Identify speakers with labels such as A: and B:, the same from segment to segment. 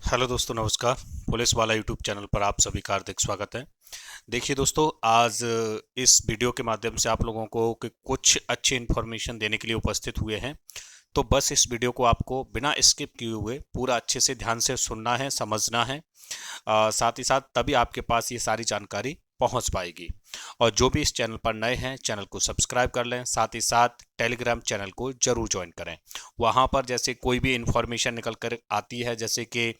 A: Hello दोस्तों, नमस्कार। Police वाला यूट्यूब चैनल पर आप सभी का हार्दिक स्वागत है। देखिए दोस्तों, आज इस वीडियो के माध्यम से आप लोगों को कुछ अच्छी इन्फॉर्मेशन देने के लिए उपस्थित हुए हैं। तो बस इस वीडियो को आपको बिना स्किप किए हुए पूरा अच्छे से ध्यान से सुनना है, समझना है। साथ ही साथ तभी आपके पास ये सारी जानकारी पहुंच पाएगी। और जो भी इस चैनल पर नए हैं, चैनल को सब्सक्राइब कर लें। साथ ही साथ टेलीग्राम चैनल को जरूर ज्वाइन करें। वहां पर जैसे कोई भी इंफॉर्मेशन निकल कर आती है, जैसे कि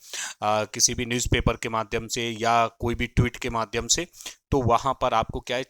A: किसी भी न्यूज़पेपर के माध्यम से या कोई भी ट्वीट के माध्यम से, तो वहां पर आपको क्या है,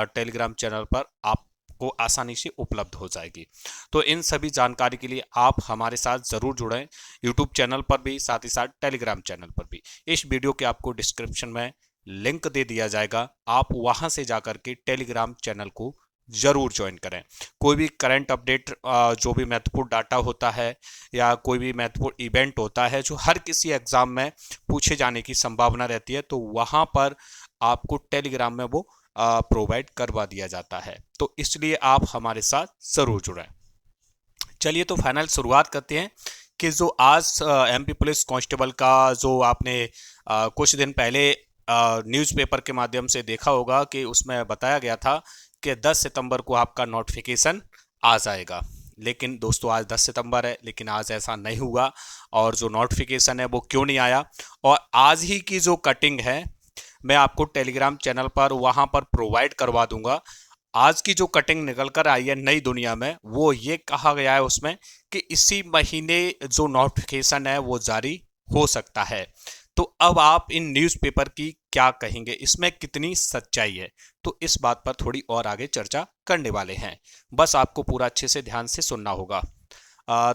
A: टेलीग्राम चैनल पर आप को आसानी से उपलब्ध हो जाएगी। तो इन सभी जानकारी के लिए आप हमारे साथ जरूर जुड़ें, यूट्यूब चैनल पर भी, साथ ही साथ टेलीग्राम चैनल पर भी। इस वीडियो के आपको डिस्क्रिप्शन में लिंक दे दिया जाएगा, आप वहां से जाकर के टेलीग्राम चैनल को जरूर ज्वाइन करें। कोई भी करंट अपडेट, जो भी महत्वपूर्ण डाटा होता है या कोई भी महत्वपूर्ण इवेंट होता है जो हर किसी एग्जाम में पूछे जाने की संभावना रहती है, तो वहां पर आपको टेलीग्राम में वो प्रोवाइड करवा दिया जाता है। तो इसलिए आप हमारे साथ जरूर जुड़ें। चलिए तो फाइनल शुरुआत करते हैं कि जो आज एमपी पुलिस कांस्टेबल का जो आपने कुछ दिन पहले न्यूज़पेपर के माध्यम से देखा होगा कि उसमें बताया गया था कि 10 सितंबर को आपका नोटिफिकेशन आ जाएगा। लेकिन दोस्तों, आज 10 सितंबर है, लेकिन आज ऐसा नहीं हुआ। और जो नोटिफिकेशन है वो क्यों नहीं आया, और आज ही की जो कटिंग है मैं आपको टेलीग्राम चैनल पर वहां पर प्रोवाइड करवा दूंगा। आज की जो कटिंग निकल कर आई है नई दुनिया में, वो ये कहा गया है उसमें कि इसी महीने जो नोटिफिकेशन है वो जारी हो सकता है। तो अब आप इन न्यूज़पेपर की क्या कहेंगे, इसमें कितनी सच्चाई है, तो इस बात पर थोड़ी और आगे चर्चा करने वाले हैं। बस आपको पूरा अच्छे से ध्यान से सुनना होगा।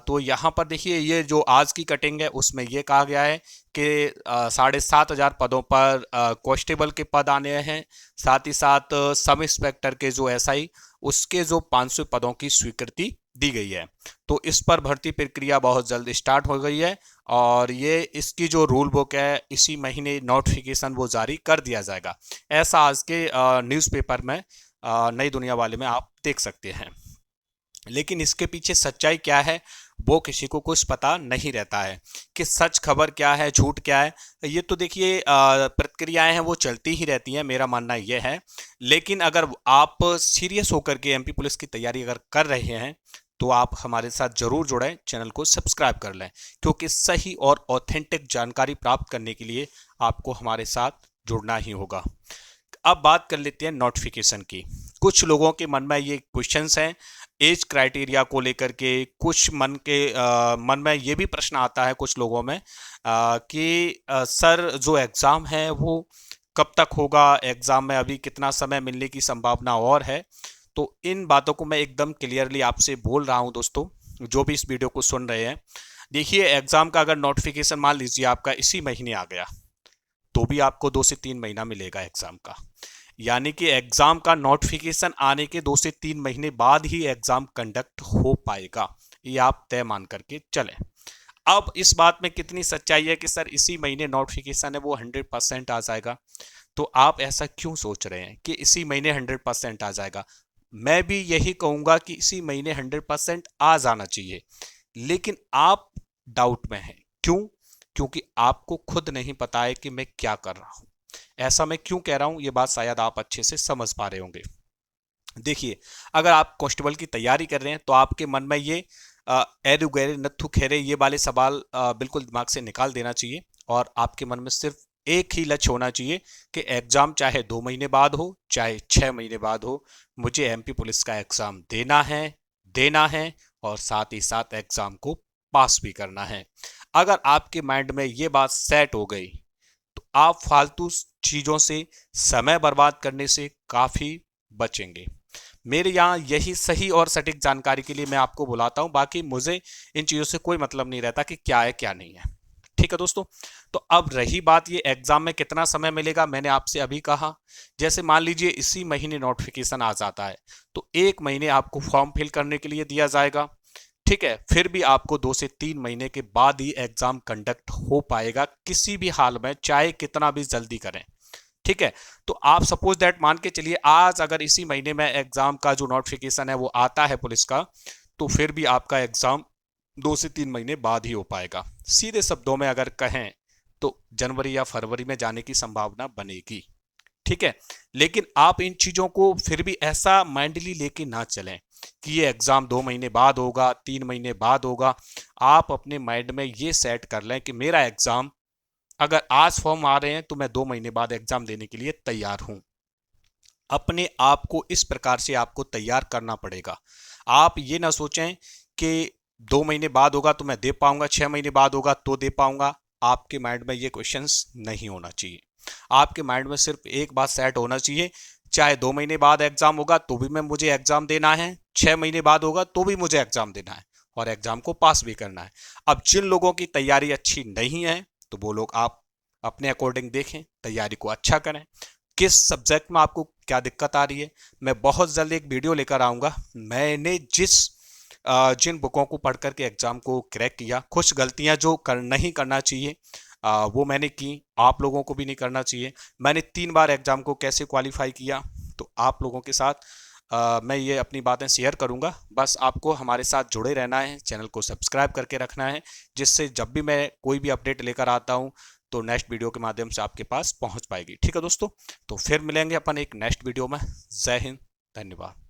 A: तो यहाँ पर देखिए, ये जो आज की कटिंग है उसमें ये कहा गया है कि 7,500 पदों पर कांस्टेबल के पद आने हैं। साथ ही साथ सब इंस्पेक्टर के जो एसआई, उसके जो 500 पदों की स्वीकृति दी गई है। तो इस पर भर्ती प्रक्रिया बहुत जल्द स्टार्ट हो गई है, और ये इसकी जो रूल बुक है इसी महीने नोटिफिकेशन वो जारी कर दिया जाएगा। ऐसा आज के न्यूज़पेपर में, नई दुनिया वाले में आप देख सकते हैं। लेकिन इसके पीछे सच्चाई क्या है वो किसी को कुछ पता नहीं रहता है कि सच खबर क्या है, झूठ क्या है। ये तो देखिए, प्रक्रियाएं हैं वो चलती ही रहती हैं, मेरा मानना ये है। लेकिन अगर आप सीरियस होकर के एमपी पुलिस की तैयारी अगर कर रहे हैं, तो आप हमारे साथ जरूर जुड़ें, चैनल को सब्सक्राइब कर लें, क्योंकि सही और ऑथेंटिक जानकारी प्राप्त करने के लिए आपको हमारे साथ जुड़ना ही होगा। अब बात कर लेते हैं नोटिफिकेशन की। कुछ लोगों के मन में ये क्वेश्चंस हैं एज क्राइटेरिया को लेकर के। कुछ मन में ये भी प्रश्न आता है कुछ लोगों में कि सर, जो एग्ज़ाम है वो कब तक होगा, एग्ज़ाम में अभी कितना समय मिलने की संभावना और है। तो इन बातों को मैं एकदम क्लियरली आपसे बोल रहा हूं दोस्तों, जो भी इस वीडियो को सुन रहे हैं। देखिए, एग्ज़ाम का अगर नोटिफिकेशन मान लीजिए आपका इसी महीने आ गया, तो भी आपको 2 से 3 महीना मिलेगा एग्ज़ाम का। यानी कि एग्जाम का नोटिफिकेशन आने के 2 से 3 महीने बाद ही एग्जाम कंडक्ट हो पाएगा, ये आप तय मान करके चलें। अब इस बात में कितनी सच्चाई है कि सर इसी महीने नोटिफिकेशन है वो 100% आ जाएगा, तो आप ऐसा क्यों सोच रहे हैं कि इसी महीने 100% आ जाएगा। मैं भी यही कहूंगा कि इसी महीने 100% आ जाना चाहिए, लेकिन आप डाउट में हैं। क्यों? क्योंकि आपको खुद नहीं पता है कि मैं क्या कर रहा हूं। ऐसा मैं क्यों कह रहा हूं, ये बात शायद आप अच्छे से समझ पा रहे होंगे। देखिए, अगर आप कांस्टेबल की तैयारी कर रहे हैं तो आपके मन में ये एरु गैरे नत्थु खेरे ये वाले सवाल बिल्कुल दिमाग से निकाल देना चाहिए, और आपके मन में सिर्फ एक ही लक्ष्य होना चाहिए कि एग्जाम चाहे 2 महीने बाद हो, चाहे 6 महीने बाद हो, मुझे एमपी पुलिस का एग्जाम देना है, और साथ ही साथ एग्जाम को पास भी करना है। अगर आपके माइंड में ये बात सेट हो गई, तो आप फालतू चीजों से, समय बर्बाद करने से काफी बचेंगे। मेरे यहाँ यही सही और सटीक जानकारी के लिए मैं आपको बुलाता हूं। बाकी मुझे इन चीजों से कोई मतलब नहीं रहता कि क्या है क्या नहीं है। ठीक है दोस्तों। तो अब रही बात ये एग्जाम में कितना समय मिलेगा, मैंने आपसे अभी कहा, जैसे मान लीजिए इसी महीने नोटिफिकेशन आ जाता है, तो 1 महीने आपको फॉर्म फिल करने के लिए दिया जाएगा। ठीक है, फिर भी आपको 2 से 3 महीने के बाद ही एग्जाम कंडक्ट हो पाएगा, किसी भी हाल में, चाहे कितना भी जल्दी करें। ठीक है, तो आप सपोज दैट मान के चलिए आज अगर इसी महीने में एग्जाम का जो नोटिफिकेशन है वो आता है पुलिस का, तो फिर भी आपका एग्जाम 2 से 3 महीने बाद ही हो पाएगा। सीधे शब्दों में अगर कहें तो जनवरी या फरवरी में जाने की संभावना बनेगी। ठीक है, लेकिन आप इन चीजों को फिर भी ऐसा माइंडली लेके ना चलें कि ये एग्जाम 2 महीने बाद होगा, 3 महीने बाद होगा। आप अपने माइंड में ये सेट कर लें कि मेरा एग्जाम अगर आज फॉर्म आ रहे हैं तो मैं 2 महीने बाद एग्जाम देने के लिए तैयार हूं। अपने आप को इस प्रकार से आपको तैयार करना पड़ेगा। आप ये ना सोचें कि 2 महीने बाद होगा तो मैं दे पाऊंगा, 6 महीने बाद होगा तो दे पाऊंगा। आपके माइंड में ये क्वेश्चंस नहीं होना चाहिए। आपके माइंड में सिर्फ एक बात सेट होना चाहिए, चाहे 2 महीने बाद एग्जाम होगा तो भी मैं मुझे एग्जाम देना है, 6 महीने बाद होगा तो भी मुझे एग्जाम देना है और एग्जाम को पास भी करना है। अब जिन लोगों की तैयारी अच्छी नहीं है तो वो लोग आप अपने अकॉर्डिंग देखें, तैयारी को अच्छा करें। किस सब्जेक्ट में आपको क्या दिक्कत आ रही है, मैं बहुत जल्द एक वीडियो लेकर आऊंगा। मैंने जिन बुकों को पढ़ करके एग्जाम को क्रैक किया, कुछ गलतियां जो नहीं करना चाहिए वो मैंने की, आप लोगों को भी नहीं करना चाहिए। मैंने 3 बार एग्जाम को कैसे क्वालिफाई किया, तो आप लोगों के साथ मैं ये अपनी बातें शेयर करूंगा। बस आपको हमारे साथ जुड़े रहना है, चैनल को सब्सक्राइब करके रखना है, जिससे जब भी मैं कोई भी अपडेट लेकर आता हूं तो नेक्स्ट वीडियो के माध्यम से आपके पास पहुंच पाएगी। ठीक है दोस्तों, तो फिर मिलेंगे अपन एक नेक्स्ट वीडियो में। जय हिंद, धन्यवाद।